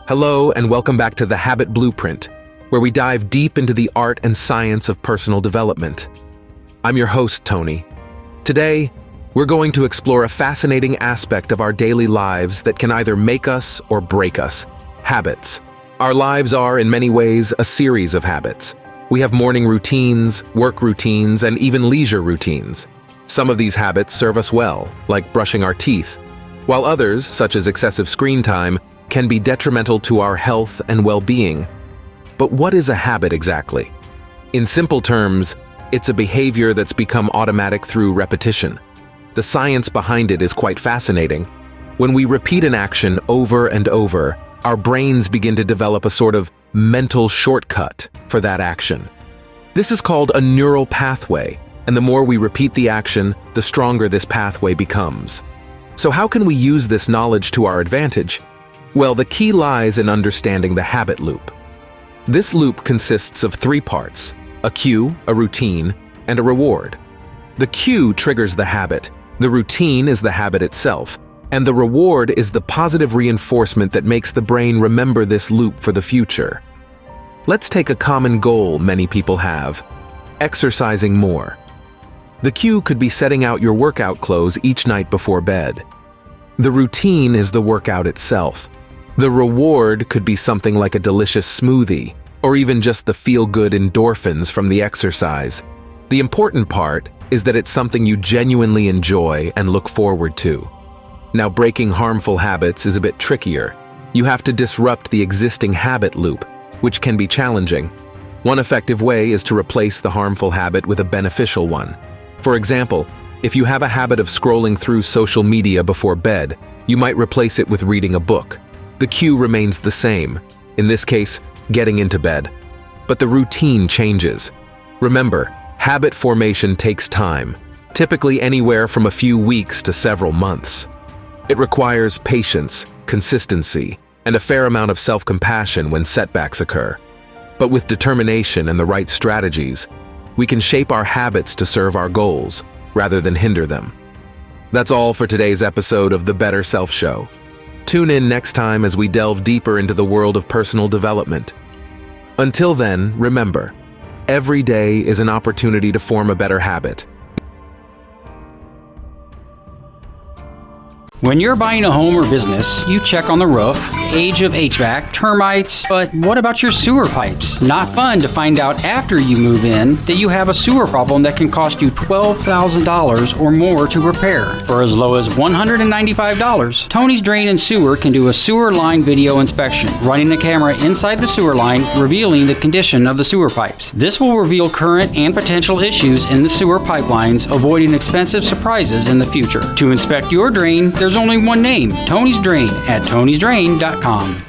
Hello, and welcome back to The Habit Blueprint, where we dive deep into the art and science of personal development. I'm your host, Tony. Today, we're going to explore a fascinating aspect of our daily lives that can either make us or break us: habits. Our lives are, in many ways, a series of habits. We have morning routines, work routines, and even leisure routines. Some of these habits serve us well, like brushing our teeth, while others, such as excessive screen time, can be detrimental to our health and well-being. But what is a habit exactly? In simple terms, it's a behavior that's become automatic through repetition. The science behind it is quite fascinating. When we repeat an action over and over, our brains begin to develop a sort of mental shortcut for that action. This is called a neural pathway, and the more we repeat the action, the stronger this pathway becomes. So how can we use this knowledge to our advantage? Well, the key lies in understanding the habit loop. This loop consists of three parts: a cue, a routine, and a reward. The cue triggers the habit, the routine is the habit itself, and the reward is the positive reinforcement that makes the brain remember this loop for the future. Let's take a common goal many people have: exercising more. The cue could be setting out your workout clothes each night before bed. The routine is the workout itself. The reward could be something like a delicious smoothie, or even just the feel-good endorphins from the exercise. The important part is that it's something you genuinely enjoy and look forward to. Now, breaking harmful habits is a bit trickier. You have to disrupt the existing habit loop, which can be challenging. One effective way is to replace the harmful habit with a beneficial one. For example, if you have a habit of scrolling through social media before bed, you might replace it with reading a book. The cue remains the same, in this case, getting into bed. But the routine changes. Remember, habit formation takes time, typically anywhere from a few weeks to several months. It requires patience, consistency, and a fair amount of self-compassion when setbacks occur. But with determination and the right strategies, we can shape our habits to serve our goals, rather than hinder them. That's all for today's episode of The Better Self Show. Tune in next time as we delve deeper into the world of personal development. Until then, remember, every day is an opportunity to form a better habit. When you're buying a home or business, you check on the roof, age of HVAC, termites, but what about your sewer pipes? Not fun to find out after you move in that you have a sewer problem that can cost you $12,000 or more to repair. For as low as $195, Tony's Drain and Sewer can do a sewer line video inspection, running a camera inside the sewer line, revealing the condition of the sewer pipes. This will reveal current and potential issues in the sewer pipelines, avoiding expensive surprises in the future. To inspect your drain, there's only one name: Tony's Drain at tonysdrain.com.